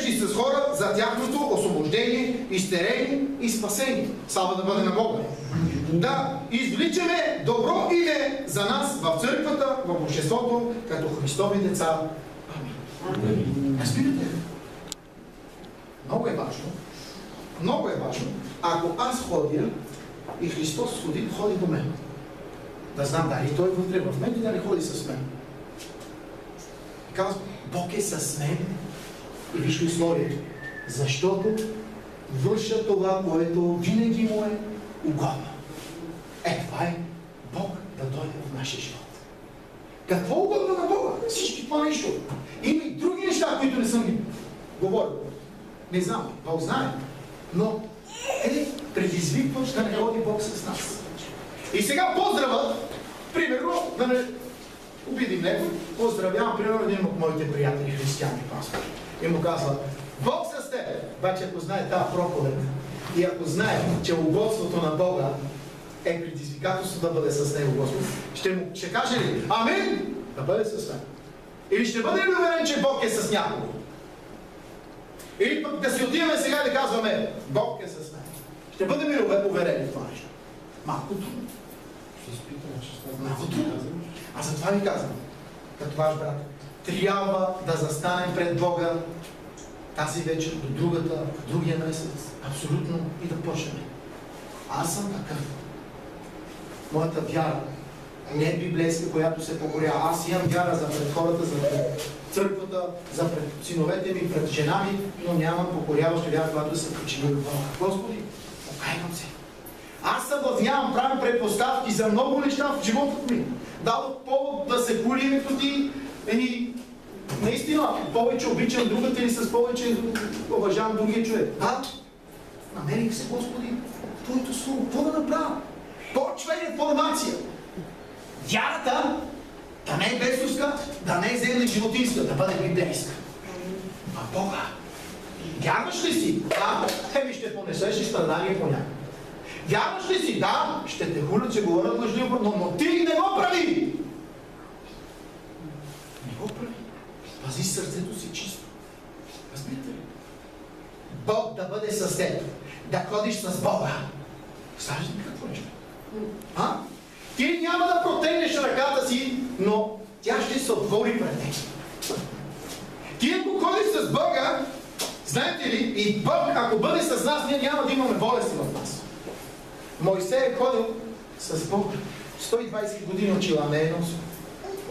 работещи с хора за тяхното освобождение, изтерение и спасение. Слава да бъде на Бога. Да извличаме добро име за нас в църквата, в обществото, като Христови деца. Амин. Разбирате? Много е важно. Много е важно. Ако аз ходя и Христос ходи до мен, да знам дали Той вътре в мен и дали ходи с мен. И казвам, Бог е с мен. И виж условието. Защото върша това, което винаги му е угодно. Това е Бог да дойде в нашия живот. Какво е угодно на Бога? Всички това нещо. Има и други неща, които не съм ги говорил. Не знам, Бог знае. Но предизвикваш да не ходи Бог с нас. И сега поздрава, примерно, да не обидим него, поздравявам, примерно, един от моите приятели, християни пастори. И му казва, Бог с теб. Обаче, ако знае тази проповед и ако знае, че угодството на Бога е предизвикателство да бъде с него Господ, ще каже ли, амин, да бъде с мен. Или ще бъде ли уверен, че Бог е с някого? Или пък да си отиваме сега и да казваме, Бог е с мен. Ще бъдем ли уверени в това нещо? Малко трудно. Малко трудно. А затова ви казвам, като ваш брат, трябва да застанем пред Бога тази вечер, до другата, другия месец, абсолютно и да почнем. Аз съм такъв. Моята вяра не е библейска, която се покорява. Аз имам вяра за пред хората, за пред църквата, за пред синовете ми, пред жена ми, но нямам покоряваща вяра, която да се причини до Бога. Господи, покайвам се. Аз съблазнявам, правим предпоставки за много неща в живота ми. Дадох повод да се хули името ти и наистина повече обичам другата или с повече уважавам другия човек. Да, намерих се, Господи, Твоето слово. Какво да направя? Почва реформация. Вярата да не е бесовска, да не е земна и животинска, да бъде библейска. А Бога, вярваш ли си? Да, ще понесеш и страдания понякога. Вярваш ли си? Да, ще те хулят, че говорят лъжливо, но ти не го прави! Не го прави. Пази сърцето си чисто. Разбирате ли? Бог да бъде с теб. Да ходиш с Бога. Знаеш ли какво е? Ти няма да протегнеш ръката си, но тя ще се отвори пред теб. Ти ако ходиш с Бога, знаете ли, и Бог, ако бъде с нас, ние няма да имаме болести в нас. Мойсей е ходил с Бог 120 години очила, не е носил.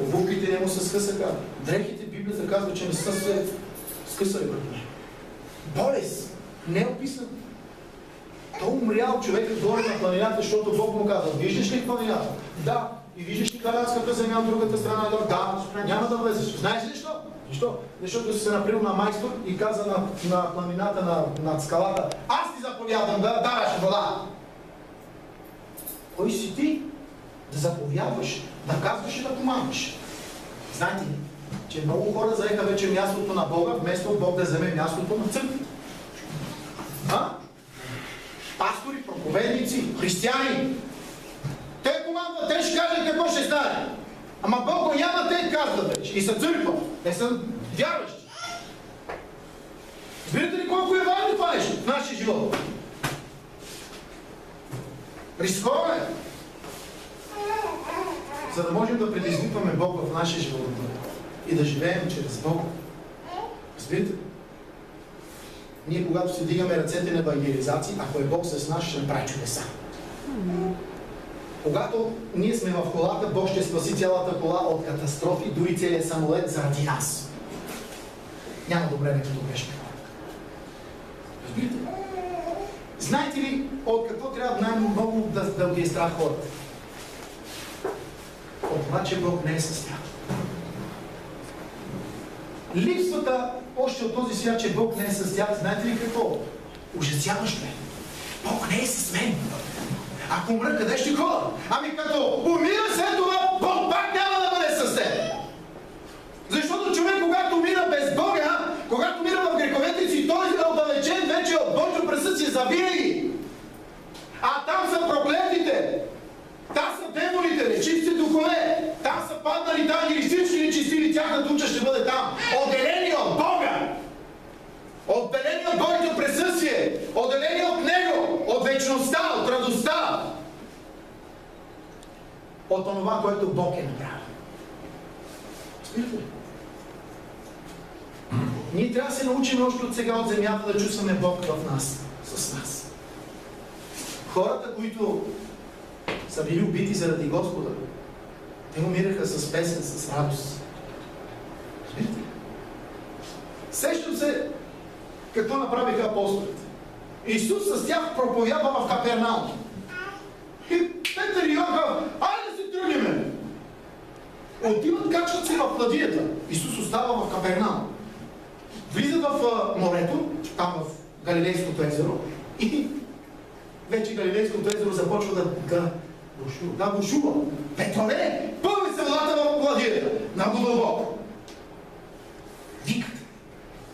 Обувките не му се скъсаха. Дрехите, Библията казва, че не са се скъсали върху него. Болест не е описана. Той умрял човекът горе на планината, защото Бог му казва, виждаш ли планината? Да. И виждаш ли Канадската земя от другата страна? Да. Няма да влезеш. Знаеш ли защо? Защо? Защото си се наприл на майстор и каза на планината, над скалата, аз ти заповядам да даваш вода. Кой си ти? Да заповядваш, да казваш и да командваш. Знаете ли, че много хора заеха вече мястото на Бога, вместо Бог да вземе мястото на църквата. Пастори, проповедници, християни. Те командват, те ще кажат какво ще стане. Ама Бог го няма, те казват вече. И са църква. Те са вярващи. Разбирате ли колко е важно това нещо в нашия живот? Рисковано е. За да можем да предизвикваме Бог в нашия живот и да живеем чрез Бог. Разбирате ли? Ние, когато си дигаме ръцете на евангелизации, ако е Бог с нас, ще направи чудеса. Когато ние сме в колата, Бог ще спаси цялата кола от катастрофи, дори целият самолет заради нас. Няма добре не като грешни хора. Разбирате ли? Знаете ли от какво трябва най-много да ги е страх хората? От това, че Бог не е с тях. Липсвата още от този свят, че Бог не е с тях, знаете ли какво? Ужасяващо е. Бог не е с мен. Ако умра, къде ще ходя? Ами като умира след това, Бог пак няма да бъде с теб. Защото човек, когато умира без Бога, когато умира в греховете си, той е отдалечен вече от Божието присъствие завинаги. А там са проклетите. Там са демоните, нечисти духове. Там са паднали там и всички нечистили, тяхната уча ще бъде там. Отделени от Бога. гордостта, от радостта, от това, което Бог е направил. Разбирате ли? Ние трябва да се научим още от сега от земята да чувстваме Бог в нас, с нас. Хората, които са били убити заради Господа, те умираха с песен, с радост. Разбирате ли? Сещам се какво направиха апостолите. Исус с тях проповядва в Капернаум. И Петър и Йоан казват: айде да се тръгнем. Отиват, качват се в ладията. Исус остава в Капернаум. Влизат в морето, там в Галилейското езеро, и вече Галилейското езеро започва да бушува. Петрове, пълни се водата в ладията. Много дълбоко. Викат,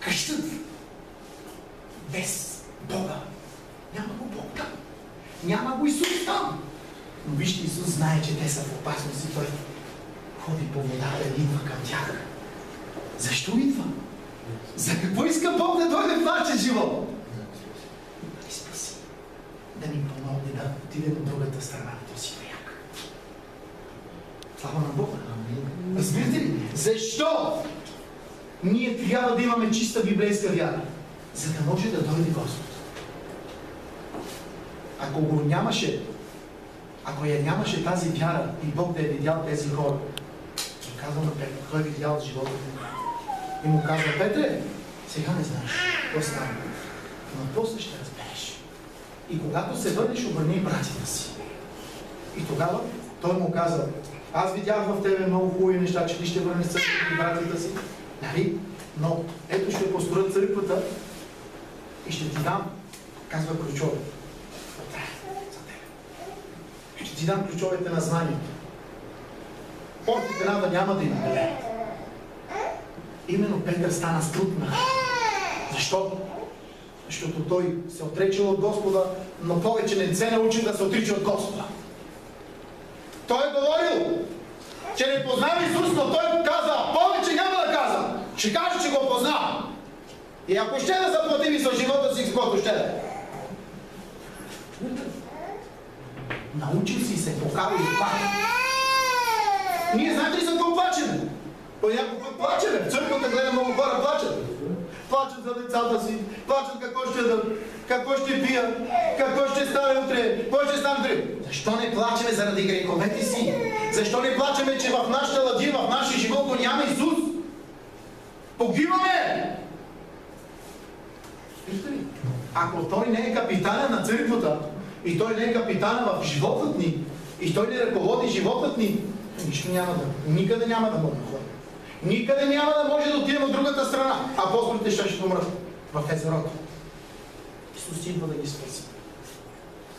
крещат. Без Бога. Няма го Бог там. Няма го Исус там. Но вижте, Исус знае, че те са в опасност и Той ходи по водата и идва към тях. Защо идва? За какво иска Бог да дойде в нашия живот? Да ни спаси. Да ни помогне да отидем от другата страна на този бряг. Слава на Бога. Разбирате ли? Защо ние трябва да имаме чиста библейска вяра? За да може да дойде Господ. Ако го нямаше, ако я нямаше тази вяра и Бог да е видял тези хора, казва на Петър, той е видял живота му. И му казва: Петре, сега не знаеш какво става, но после ще разбереш. И когато се върнеш, обърни братята си. И тогава той му казва: аз видях в тебе много хубави неща, че ти ще върнеш църквата и братята си. Нали? Но ето ще построя църквата и ще ти дам, казва, ключове. За тебе. Ще ти дам ключовете на знанието. Портите да няма да има. Именно Петър стана скрутна. Защо? Защото той се отрече от Господа, но повече не се научи да се отрича от Господа. Той е говорил, че не познава Исус, но той каза: повече няма да казва. Ще каже, че го познава. И ако ще да заплати ми с живота си, с каквото ще да. Научил си се, покава и пак. Ние знаете ли за какво плачем? Понякога път плачем. В църквата гледа много хора плачат. Плачат за децата си, плачат какво ще пия, какво ще стане утре, кой ще стане утре. Защо не плачеме заради греховете си? Защо не плачеме, че в нашата ладия, в нашия живот го няма Исус? Погиваме! Вижте ли? Ако той не е капитана на църквата, и той не е капитана в животът ни, и той не ръководи животът ни, нищо няма да, никъде няма да може да ходи. Никъде няма да може да отидем от другата страна. Апостолите ще умрат в езерото. Исус идва да ги спаси.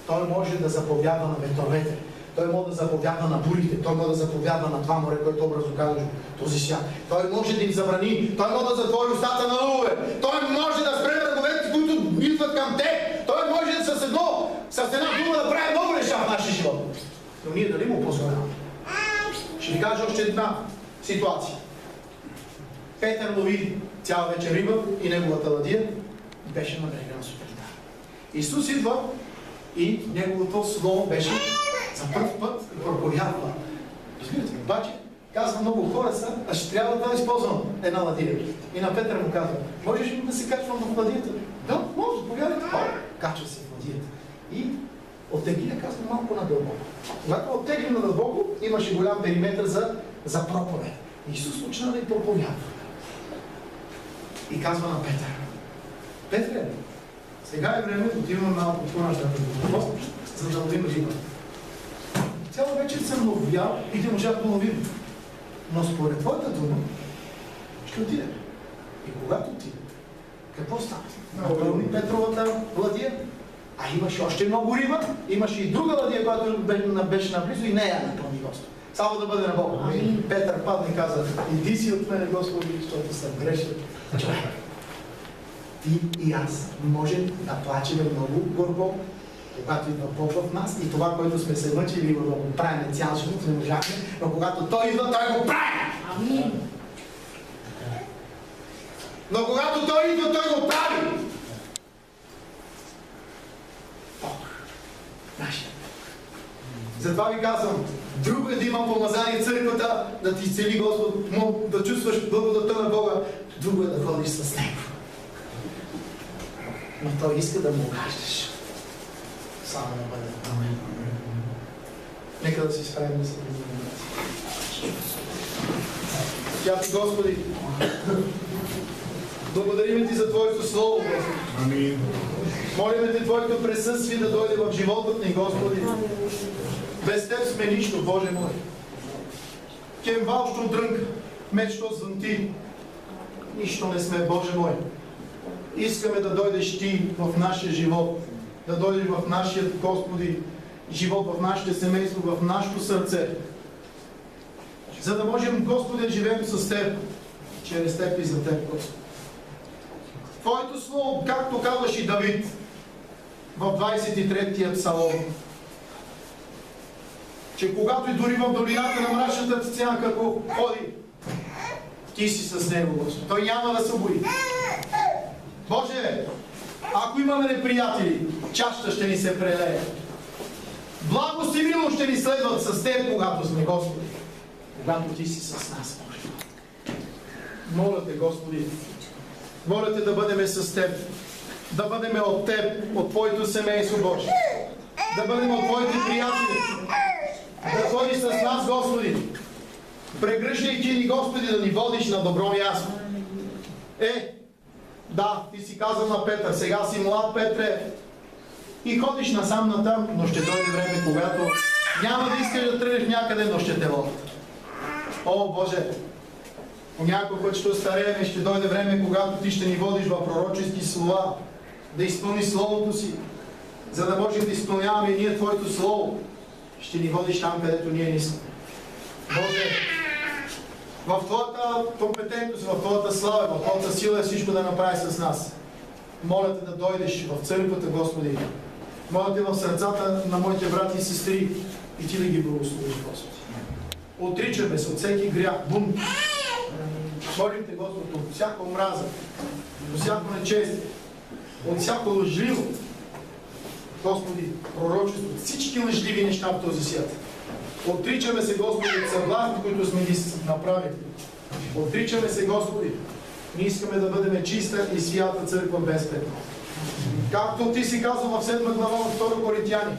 Той може да заповядва на ветровете. Той може да заповядва на бурите. Той може да заповядва на това море, което образно казва този свят. Той може да им забрани. Той може да затвори устата на лъвове. Той може да спре враговете, които идват към те. Той може с една дума да прави много неща в нашия живот. Но ние дали му позволяваме? Ще ви кажа още една ситуация. Петър лови цяла вечер риба и неговата ладия беше на брега на сутринта. Исус идва и неговото слово беше за първ път и проповядва. Разбирате, обаче казва: много хора са, а ще трябва да използвам една ладия. И на Петър му казва: можеш ли да се качвам в ладията? Да, може, повярвайте. Качва се в ладията. И оттегли, казва, малко надълбоко. Когато оттегли надълбоко, имаше голям периметр за проповед. Исус почна да й проповядва. И казва на Петър: Петре, сега е време да отиваме малко по-нататък, за да ловим риба. Цяла вечер съм ловял и не можах да ловим. Но според твоята дума ще отидем. И когато отидем, какво става? Напълни Петровата ладия, а имаше още много риба, имаше и друга ладия, която беше наблизо и нея напълни Господ. Само да бъде на Бога. Петър падна и каза: иди си от мене, Господи, защото съм грешен човек. Ти и аз можем да плачем много горко, когато идва Бог в нас, и това, което сме се мъчили да го правим цял живот, не можахме, но когато Той идва, Той го прави! Амин! Но когато Той идва, Той го прави! Бог Затова ви казвам, друго е да има помазание в църквата, да ти цели Господ, да чувстваш благодата на Бога, друго е да ходиш с Него. Но Той иска да му кажеш. Слава да бъде. Амин. Нека да си справим да се помолим. Святи Господи, благодарим Ти за Твоето Слово, Господи. Амин. Молиме Те Твоето присъствие да дойде в животът ни, Господи. Без Теб сме нищо, Боже мой. Кем валщо дрънка, мечто звънти. Нищо не сме, Боже мой. Искаме да дойдеш Ти в нашия живот, да дойдеш в нашия, Господи, живот, в нашето семейство, в нашето сърце. За да можем, Господи, да живеем с Теб, чрез Теб и за Теб, Господи. Твоето Слово, както казваш и Давид в 23-тия псалом, че когато и дори в долината на мрачната сянка, ако ходи, Ти си с него, Господи. Той няма да се бои. Боже, ако имаме неприятели, чашата ще ни се прелее. Благост и милост ще ни следват с Теб, когато сме, Господи. Когато Ти си с нас, Боже. Моля Те, Господи, моля Те да бъдем с Теб, да бъдем от Теб, от Твоето семейство, Боже. Да бъдем от Твоите приятели. Да ходиш с нас, Господи. Прегръщайки ни, Господи, да ни водиш на добро място. Да, Ти си казал на Петър, сега си млад, Петре, и ходиш насам натам, но ще дойде време, когато няма да искаш да тръгнеш някъде, но ще те водят. О, Боже, по някой път ще остареем и ще дойде време, когато Ти ще ни водиш в пророчески слова, да изпълни Словото си, за да можем да изпълняваме и ние Твоето Слово. Ще ни водиш там, където ние не искаме. Боже, в Твоята компетентност, в Твоята слава, в Твоята сила е всичко да направи с нас. Моля Те да дойдеш в църквата, Господи. Моля Те в сърцата на моите брати и сестри и Ти да ги благословиш, Господи. Отричаме се от всеки грях, бунт. Молим Те, Господи, от всяка омраза, от всяко нечестие, от всяко лъжливо, Господи, пророчество, от всички лъжливи неща в този свят. Отричаме се, Господи, от съблазни, които сме ги направили. Отричаме се, Господи. Ние искаме да бъдем чиста и свята църква без петно. Както Ти си казал в 7 глава от 2 Коринтияни,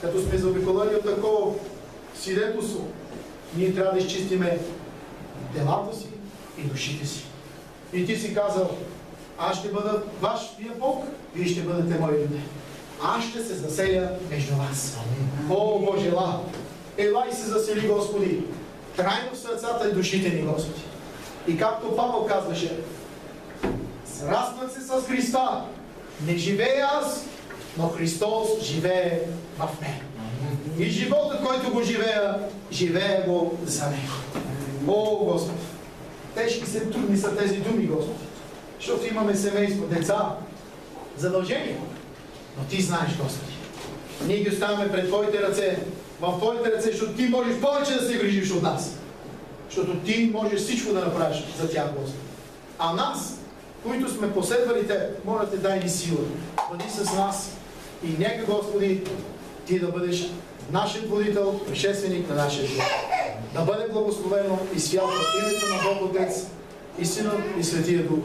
като сме заобиколени от такова свидетелство, ние трябва да изчистиме делата си и душите си. И Ти си казал, аз ще бъда Вашия Бог, Вие ще бъдете мои люди. Аз ще се заселя между вас. О, Боже, ела и се засели, Господи, трайно в сърцата и душите ни, Господи. И както Павел казваше, сраснах се с Христа, не живея аз, но Христос живее в мен. И животът, който го живея го за Него. О, Господи, тежки се, трудни са тези думи, Господи, защото имаме семейство, деца, задължения. Но Ти знаеш, Господи. Ние ги оставяме пред Твоите ръце, в Твоите ръце, защото Ти можеш повече да се грижиш от нас. Защото Ти можеш всичко да направиш за тях, Господи. А нас, които сме последвали Те, моля Те, дай ни сила. Бъди с нас и нека, Господи, Ти да бъдеш нашият водител, предшественик на нашия живот. Да бъде благословено и свято името на Бог Отец и Синът и Светия Дух.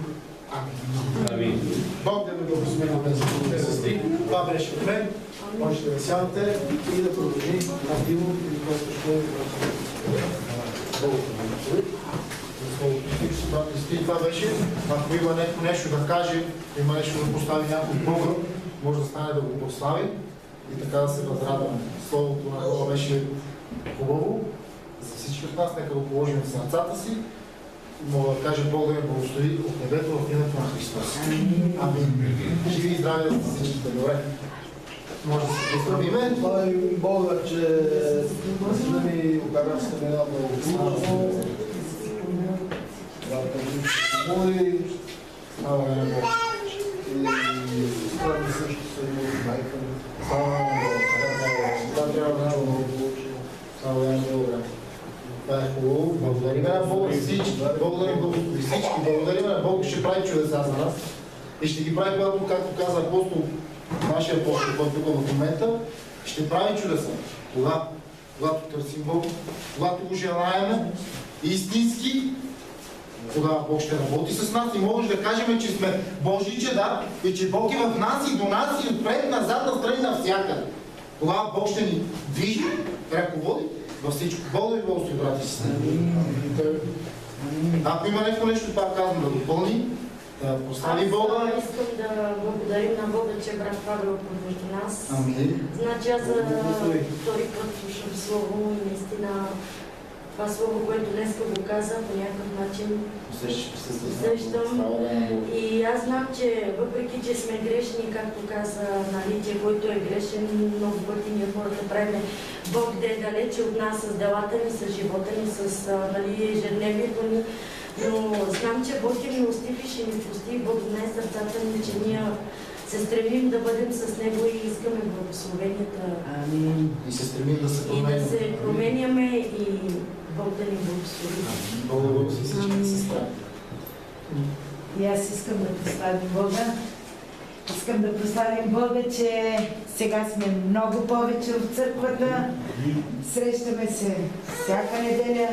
Амин. Бог да ви благослови на тези сестри. Това беше от мен. Можете да сядате и да продължи на диво или просто ще това беше. Ако има нещо да каже, има нещо да постави някой Бога, може да стане да го постави и така да се възрадваме. Словото на Бога беше хубаво. За всички от нас нека да положим в сърцата си. Мога да кажа Бог да ни благослови от небето в името на Христос. Амин. Живи и здрави за всичките. Добре. Може да се поздравиме. Благодарим Бога, че да ми окара с една благословена. Да ни помоли. Слава на Бога. И справи също се и майка. Слава на Бога. Да, трябва да получи. Слава на Бога. Това е хубаво. Благодарим на Бога всички. Благодарим всички. Благодарим на Бога, ще прави чудеса за нас. И ще ги прави, когато, както каза апостол, нашия апостол, който тук в момента, ще прави чудеса. Когато търсим Бог, когато го желаем истински, тогава Бог ще работи с нас и може да кажем, че сме Божии чеда и че Бог е в нас и до нас и отпред, назад, настрани, навсякъде. Тогава Бог ще ни движи, ръководи във всичко. Бог да ви благослови, брати и сестри. Ако има нещо, пак казвам, да допълни, да прослави Бога. Аз искам да благодарим на Бога, че брат Павел помежду нас. Амин. Значи аз за втори път слушам слово и наистина това слово, което днес го каза, по някакъв начин усещам. И аз знам, че въпреки, че сме грешни, както каза Наличе, който е грешен, много пъти ние хората правим Бог да е далече от нас с делата ни, с живота ни, с ежедневието ни. Но знам, че Бог е милостив и ще ни прости. Бог днес сърцата ни, че ние се стремим да бъдем с Него и искаме благословенията. Амин. И се стремим да се променяме. И да се променяме и Бог да ни благослови. Благодаря си всички сестра. И аз искам да прославим Бога. Искам да прославим Бога, че сега сме много повече в църквата. Срещаме се всяка неделя.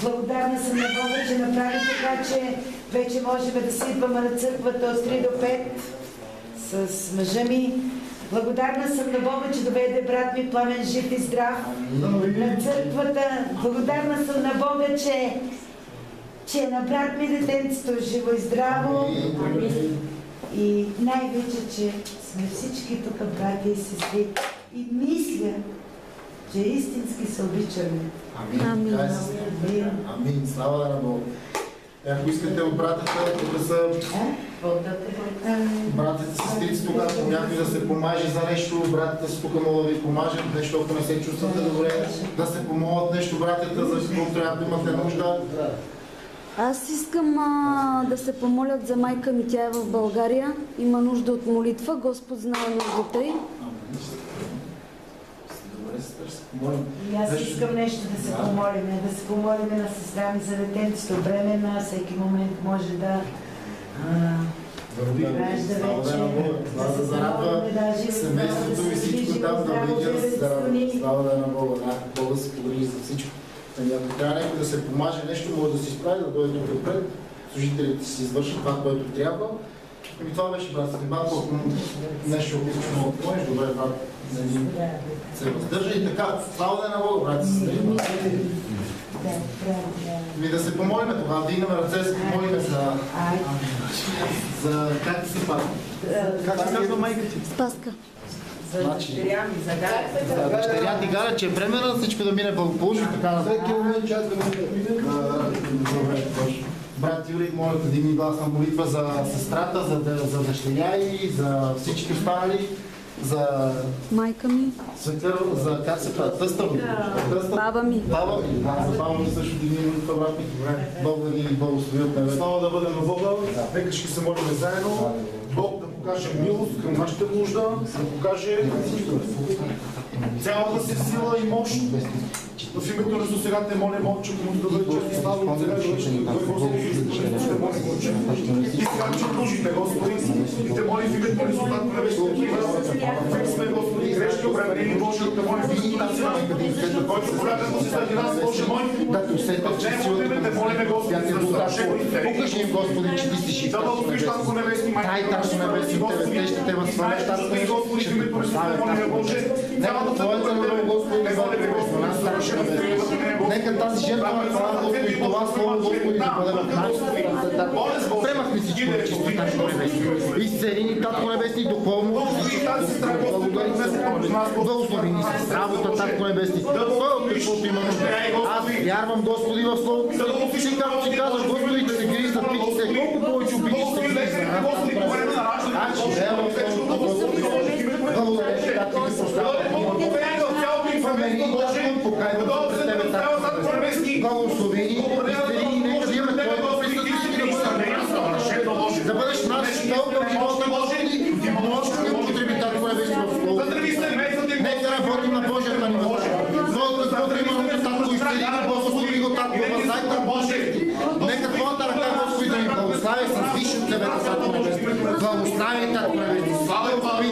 Благодарна съм на Бога, че направи така, че вече можем да се идваме на църквата от 3 до 5 с мъжа ми. Благодарна съм на Бога, че доведе брат ми Пламен жив и здрав на църквата. Благодарна съм на Бога, че на брат ми детенцето живо и здраво. И най-вече, че сме всички тук брати и сестри. И мисля, че истински се обичаме. Амин. Амин. Слава на Бога. Ако искате от братята, тук са братята, сестрици, тук, ако някой да се помаже за нещо, братята са тук могат да ви помажат, нещо, ако не се чувствате добре, да се помогат нещо, братята, за какво трябва да имате нужда. Аз искам да се помолят за майка ми, тя е в България, има нужда от молитва, Господ знае нуждата й. И аз искам нещо да се помолим на сестра ми за детенцето, бременна, всеки момент може да ражда вече, да се зарадва семейството и всичко там да видят. Слава да на Бога, Бога се погрижи за всичко. Ако трябва някой да се помаже нещо, може да се изправи, да дойде тук отпред, служителите си извършат това, което трябва. И това беше, брат Стебанко, ако нещо описваш много помощ, добре, брат, се въздържа и така. Слава да е на Бога, брат, се да се помолим тогава, дигнаме ръце, да се помолим за как се пада. Как се казва майка ти? Спаска. За дъщеря ми, за дъщеря ти Галя, че е бремена, всичко да мине благополучно, така на всеки момент чак да мине. Брат Юрий, моля да дигни гласна молитва за сестрата, за дъщеря и за всички останали, за майка ми, за как се прави? Тъста ми? Баба ми. Баба ми, за баба ми също дигни молитва, брат ми. Бог да ни благослови от небе. Слава да бъде на Бога, нека ще се молим заедно. Бог да покаже милост към нашата нужда, да покаже цялата си сила и мощ. В името на Исус сега те молим, Отче, комуто да бъде чест и слава от сега да бъде и сега че служите, Господи, и те молим в името на Исус, Татко Небесни, век сме, Господи, грешни, обременени, Божи, да молим в името на Исус, който поляга да се заради нас, Боже мой, в Него име те молиме, Господи, за съвършените. Покажи им, Господи, че ти си жив. Да благословиш Татко Небесни, Дай Татко Небесни, Тебе ще те възхвалиш, Татко Небесни, ще те прославя, Татко Небесни. Нека Твоята любов, Господи, нека тази жертва на това, Господи, това Слово, Господи, да бъде в нашите ръце. Премахме всичко нечисто, Татко Небесни. Изцели ни, Татко Небесни, духовно, благослови ни с работа, Татко Небесни. Каквото има нужда. Аз вярвам, Господи, в Словото. Ти както си казваш, Господи, че се грижи за птиците, колко повече обичаш се грижи за нас. Аз живея в Словото, Господи. Благодаря ти, да ти ги поставя. Благослови ни, изцели ни, нека да имаме Твоето присъствие да бъдеш наш стълб в живота, Господи, можеш да употреби Татко Небесни в Словото. Нека работим на Божията ни вътре. Твоето каквото има нужда, Татко, изцели го, благослови го, Татко, въздай Божия. Нека Твоята ръка, Господи, да ни благослави с висше от Тебе, Татко Небесни. Благослави, Татко Небесни. Слава и